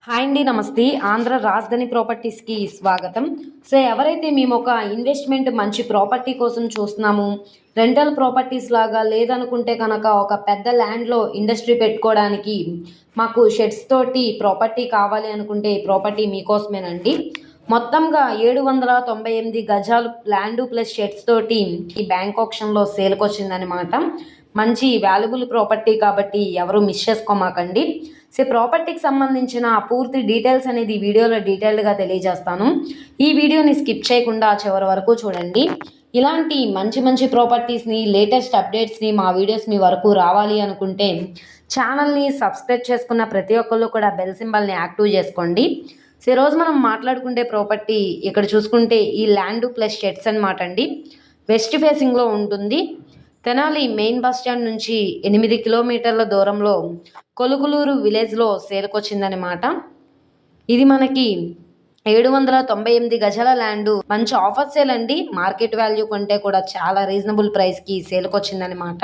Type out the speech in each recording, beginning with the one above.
Hi అండి, నమస్తే. ఆంధ్ర రాజధాని ప్రాపర్టీస్కి స్వాగతం. సో ఎవరైతే మేము ఒక ఇన్వెస్ట్మెంట్ మంచి ప్రాపర్టీ కోసం చూస్తున్నాము, రెంటల్ ప్రాపర్టీస్ లాగా లేదనుకుంటే కనుక ఒక పెద్ద ల్యాండ్లో ఇండస్ట్రీ పెట్టుకోవడానికి మాకు షెడ్స్ తోటి ప్రాపర్టీ కావాలి అనుకుంటే ఈ ప్రాపర్టీ మీకోసమేనండి. మొత్తంగా 798 గజాలు ల్యాండ్ ప్లస్ షెడ్స్ తోటి ఈ బ్యాంక్ ఆప్షన్లో సేల్కి వచ్చిందనమాట. మంచి వాల్యుబుల్ ప్రాపర్టీ కాబట్టి ఎవరు మిస్ చేసుకోమాకండి. సో ప్రాపర్టీకి సంబంధించిన పూర్తి డీటెయిల్స్ అనేది వీడియోలో డీటెయిల్డ్గా తెలియజేస్తాను. ఈ వీడియోని స్కిప్ చేయకుండా చివరి వరకు చూడండి. ఇలాంటి మంచి మంచి ప్రాపర్టీస్ని, లేటెస్ట్ అప్డేట్స్ని మా వీడియోస్ మీ వరకు రావాలి అనుకుంటే ఛానల్ని సబ్స్క్రైబ్ చేసుకున్న ప్రతి ఒక్కళ్ళు కూడా బెల్ సింబల్ని యాక్టివ్ చేసుకోండి. సో ఈరోజు మనం మాట్లాడుకుంటే ప్రాపర్టీ ఇక్కడ చూసుకుంటే ఈ ల్యాండ్ ప్లస్ షెడ్స్ అనమాట అండి. వెస్ట్ ఫేసింగ్లో ఉంటుంది. తెనాలి మెయిన్ బస్ స్టాండ్ నుంచి 8 కిలోమీటర్ల దూరంలో కొలుకులూరు విలేజ్లో సేల్కొచ్చిందనమాట. ఇది మనకి 798 గజాల ల్యాండ్. మంచి ఆఫర్ సేల్ అండి. మార్కెట్ వాల్యూ కంటే కూడా చాలా రీజనబుల్ ప్రైస్కి సేల్కొచ్చిందనమాట.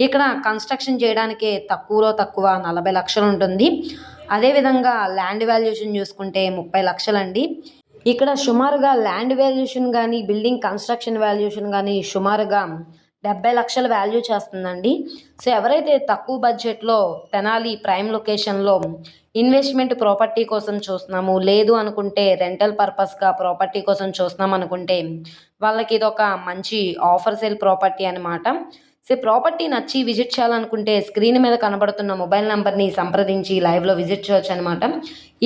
ఇక్కడ కన్స్ట్రక్షన్ చేయడానికే తక్కువలో తక్కువ 40 లక్షలు ఉంటుంది. అదేవిధంగా ల్యాండ్ వాల్యూషన్ చూసుకుంటే 30 లక్షలండి. ఇక్కడ సుమారుగా ల్యాండ్ వాల్యూషన్ కానీ బిల్డింగ్ కన్స్ట్రక్షన్ వాల్యూషన్ కానీ సుమారుగా 70 లక్షల వాల్యూ చేస్తుందండి. సో ఎవరైతే తక్కువ బడ్జెట్లో తెనాలి ప్రైమ్ లొకేషన్లో ఇన్వెస్ట్మెంట్ ప్రాపర్టీ కోసం చూస్తున్నాము, లేదు అనుకుంటే రెంటల్ పర్పస్గా ప్రాపర్టీ కోసం చూస్తున్నాం అనుకుంటే వాళ్ళకి ఇది ఒక మంచి ఆఫర్ సేల్ ప్రాపర్టీ అనమాట. సో ప్రాపర్టీ నచ్చి విజిట్ చేయాలనుకుంటే స్క్రీన్ మీద కనబడుతున్న మొబైల్ నెంబర్ని సంప్రదించి లైవ్లో విజిట్ చేయొచ్చు అనమాట.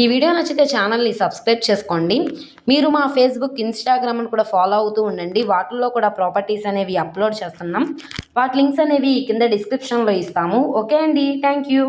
ఈ వీడియో నచ్చితే ఛానల్ని సబ్స్క్రైబ్ చేసుకోండి. మీరు మా ఫేస్బుక్, ఇన్స్టాగ్రామ్ని కూడా ఫాలో అవుతూ ఉండండి. వాటిల్లో కూడా ప్రాపర్టీస్ అనేవి అప్లోడ్ చేస్తున్నాం. వాటి లింక్స్ అనేవి కింద డిస్క్రిప్షన్లో ఇస్తాము. ఓకే అండి, థ్యాంక్ యూ.